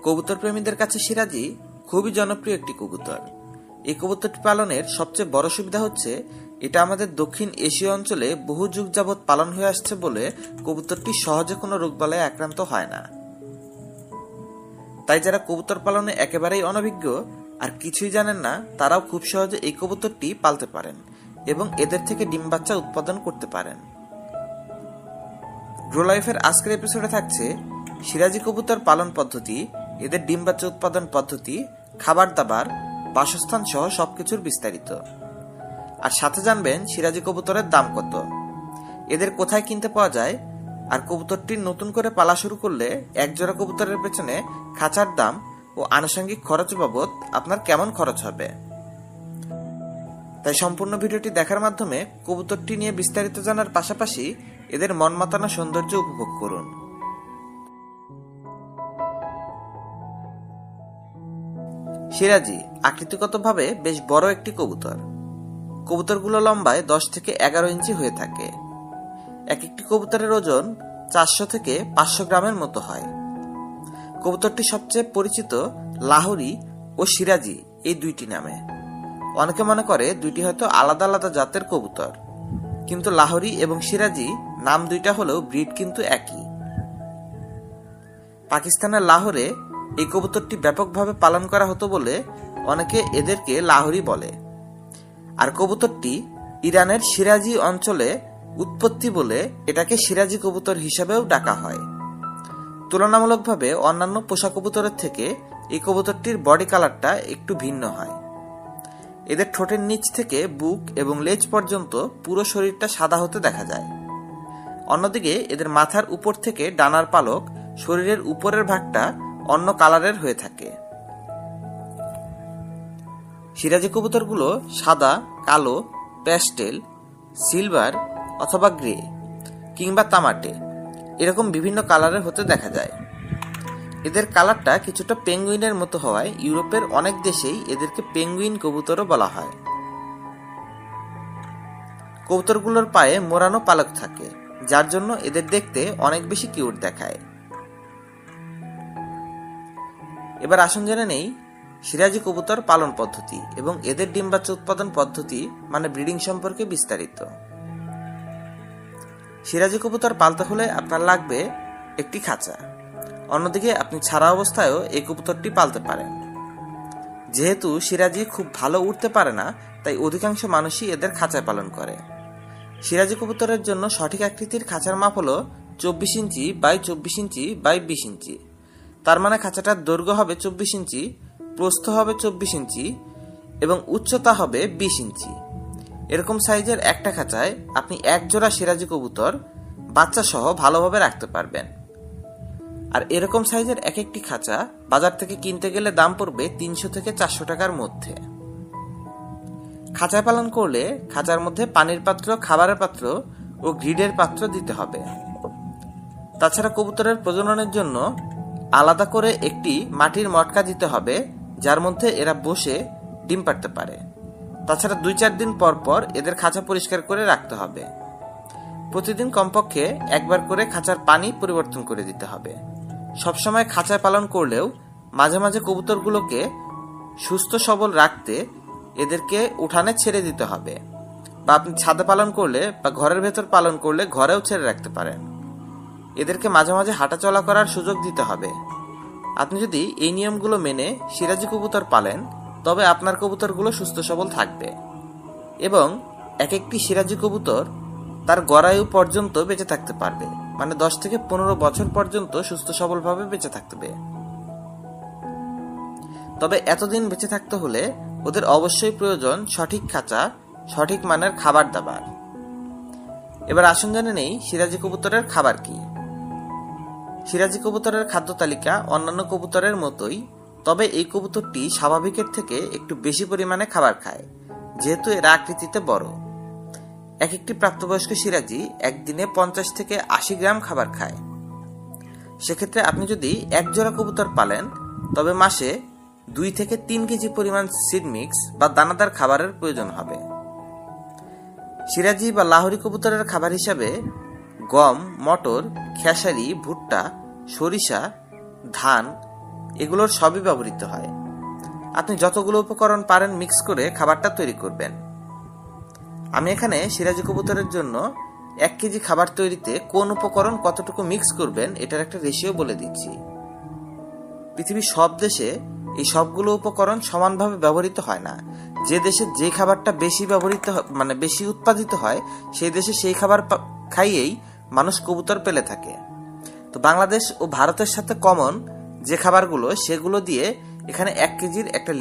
কবুতর প্রেমীদের কাছে সিরাজি খুবই জনপ্রিয় একটি কবুতর। এই কবুতরটি পালনের সবচেয়ে বড় সুবিধা হচ্ছে এটা আমাদের দক্ষিণ এশীয় অঞ্চলে বহু যুগ যাবৎ পালন হয়ে আসছে বলে কবুতরটি সহজে কোনো রোগবালায় আক্রান্ত হয় না। তাই যারা কবুতর পালনে একেবারেই অনভিজ্ঞ আর কিছুই জানেন না, তারাও খুব সহজে এই কবুতরটি পালতে পারেন এবং এদের থেকে ডিম বাচ্চা উৎপাদন করতে পারেন। গ্রো লাইফের আজকের এপিসোডে থাকছে সিরাজি কবুতর পালন পদ্ধতি, এদের ডিম বাচ্চা উৎপাদন পদ্ধতি, খাবার দাবার, বাসস্থান সহ সবকিছুর বিস্তারিত। আর সাথে জানবেন সিরাজি কবুতরের দাম কত, এদের কোথায় কিনতে পাওয়া যায়, আর কবুতরটির নতুন করে পালা শুরু করলে এক জোড়া কবুতরের পেছনে খাঁচার দাম ও আনুষঙ্গিক খরচ বাবদ আপনার কেমন খরচ হবে। তাই সম্পূর্ণ ভিডিওটি দেখার মাধ্যমে কবুতরটি নিয়ে বিস্তারিত জানার পাশাপাশি এদের মন মাতানো সৌন্দর্য উপভোগ করুন। সিরাজি আকৃতিগতভাবে বেশ বড় একটি কবুতর। কবুতরগুলো লম্বায় 10 থেকে 11 ইঞ্চি হয়ে থাকে। এক একটি কবুতরের ওজন 400 থেকে 500 গ্রামের মতো হয়। কবুতরটি সবচেয়ে পরিচিত লাহোরি ও সিরাজি এই দুইটি নামে। অনেকে মনে করে দুইটি হয়তো আলাদা আলাদা জাতের কবুতর, কিন্তু লাহোরি এবং সিরাজি নাম দুইটা হলেও ব্রিড কিন্তু একই। পাকিস্তানের লাহোরে এই কবুতরটি ব্যাপকভাবে পালন করা হতো বলে অনেকে এদেরকে লাহোরি বলে। আর কবুতরটি ইরানের সিরাজি অঞ্চলে উৎপত্তি বলে এটাকে সিরাজি কবুতর হিসাবেও ডাকা হয়। তুলনামূলকভাবে অন্যান্য পোষা কবুতরের থেকে এই কবুতরটির বডি কালারটা একটু ভিন্ন হয়। এদের ঠোঁটের নিচ থেকে বুক এবং লেজ পর্যন্ত পুরো শরীরটা সাদা হতে দেখা যায়। অন্যদিকে এদের মাথার উপর থেকে ডানার পালক শরীরের উপরের ভাগটা অন্য কালারের হয়ে থাকে। সিরাজি কবুতরগুলো সাদা, কালো, প্যাস্টেল, সিলভার অথবা গ্রে কিংবা তামাটে এরকম বিভিন্ন কালারের হতে দেখা যায়। এদের কালারটা কিছুটা পেঙ্গুইনের মতো হওয়ায় ইউরোপের অনেক দেশেই এদেরকে পেঙ্গুইন কবুতরও বলা হয়। কবুতরগুলোর পায়ে মোড়ানো পালক থাকে, যার জন্য এদের দেখতে অনেক বেশি কিউট দেখায়। এবার আসুন জেনে নেই সিরাজি কবুতর পালন পদ্ধতি এবং এদের ডিম বাচ্চা উৎপাদন পদ্ধতি মানে ব্রিডিং সম্পর্কে বিস্তারিত। সিরাজি কবুতর পালতে হলে আপনার লাগবে একটি খাঁচা। অন্যদিকে আপনি ছাড়া অবস্থায়ও এই কবুতরটি পালতে পারেন। যেহেতু সিরাজি খুব ভালো উঠতে পারে না, তাই অধিকাংশ মানুষই এদের খাঁচায় পালন করে। সিরাজি কবুতরের জন্য সঠিক আকৃতির খাঁচার মাপ হলো 24 ইঞ্চি বাই 24 ইঞ্চি বাই 20 ইঞ্চি। তার মানে খাঁচাটার দৈর্ঘ্য হবে 24 ইঞ্চি, প্রস্থ হবে 24 ইঞ্চি এবং উচ্চতা হবে 20 ইঞ্চি। এরকম সাইজের একটা খাঁচায় আপনি এক জোড়া সিরাজি কবুতর বাচ্চা সহ ভালোভাবে রাখতে পারবেন। আর এরকম সাইজের এক একটি খাঁচা বাজার থেকে কিনতে গেলে দাম পড়বে 300 থেকে 400 টাকার মধ্যে। খাঁচায় পালন করলে খাঁচার মধ্যে পানির পাত্র, খাবারের পাত্র ও গ্রিডের পাত্র দিতে হবে। তাছাড়া কবুতরের প্রজননের জন্য আলাদা করে একটি মাটির মটকা দিতে হবে, যার মধ্যে এরা বসে ডিম পাড়তে পারে। তাছাড়া 2-4 দিন পর পর এদের খাঁচা পরিষ্কার করে রাখতে হবে। প্রতিদিন কমপক্ষে একবার করে খাঁচার পানি পরিবর্তন করে দিতে হবে। সবসময় খাঁচায় পালন করলেও মাঝে মাঝে কবুতরগুলোকে সুস্থ সবল রাখতে এদেরকে উঠানে ছেড়ে দিতে হবে, বা আপনি ছাদে পালন করলে বা ঘরের ভেতর পালন করলে ঘরেও ছেড়ে রাখতে পারেন। এদেরকে মাঝে মাঝে হাঁটাচলা করার সুযোগ দিতে হবে। আপনি যদি এই নিয়মগুলো মেনে সিরাজি কবুতর পালেন, তবে আপনার কবুতরগুলো সুস্থ সবল থাকবে এবং এক একটি সিরাজি কবুতর তার গড়ায়ু পর্যন্ত বেঁচে থাকতে পারবে, মানে 10 থেকে 15 বছর পর্যন্ত সুস্থ সবলভাবে বেঁচে থাকবে। তবে এতদিন বেঁচে থাকতে হলে ওদের অবশ্যই প্রয়োজন সঠিক খাঁচা, সঠিক মানের খাবার দাবার। এবার আসুন জেনে নেই সিরাজি কবুতরের খাবার কি। সিরাজি কবুতরের খাদ্য তালিকা অন্যান্য কবুতরের মতোই, তবে এই কবুতরটি স্বাভাবিকের থেকে একটু বেশি পরিমাণে খাবার খায়, যেহেতু এরা আকৃতিতে বড়। এক একটি প্রাপ্তবয়স্ক সিরাজি একদিনে 50 থেকে 80 গ্রাম খাবার খায়। সেক্ষেত্রে আপনি যদি এক জোড়া কবুতর পালেন, তবে মাসে 2 থেকে 3 কেজি পরিমাণ সিড মিক্স বা দানাদার খাবারের প্রয়োজন হবে। সিরাজি বা লাহোরি কবুতরের খাবার হিসাবে গম, মটর, খেসারি, ভুট্টা, সরিষা, ধান এগুলোর সবই ব্যবহৃত হয়। আপনি যতগুলো উপকরণ পারেন মিক্স করে খাবারটা তৈরি করবেন। আমি এখানে সিরাজি কবুতরের জন্য 1 কেজি খাবার তৈরিতে কোন উপকরণ কতটুকু মিক্স করবেন এটার একটা রেশিও বলে দিচ্ছি। পৃথিবীর সব দেশে এই সবগুলো উপকরণ সমানভাবে ব্যবহৃত হয় না। যে দেশে যে খাবারটা বেশি ব্যবহৃত বেশি উৎপাদিত হয় সেই দেশে সেই খাবার খাইয়েই মানুষ কবুতর পেলে থাকে। তো বাংলাদেশ ও ভারতের সাথে কমন যে খাবারগুলো সেগুলো দিয়ে এখানে 1 কেজির একটা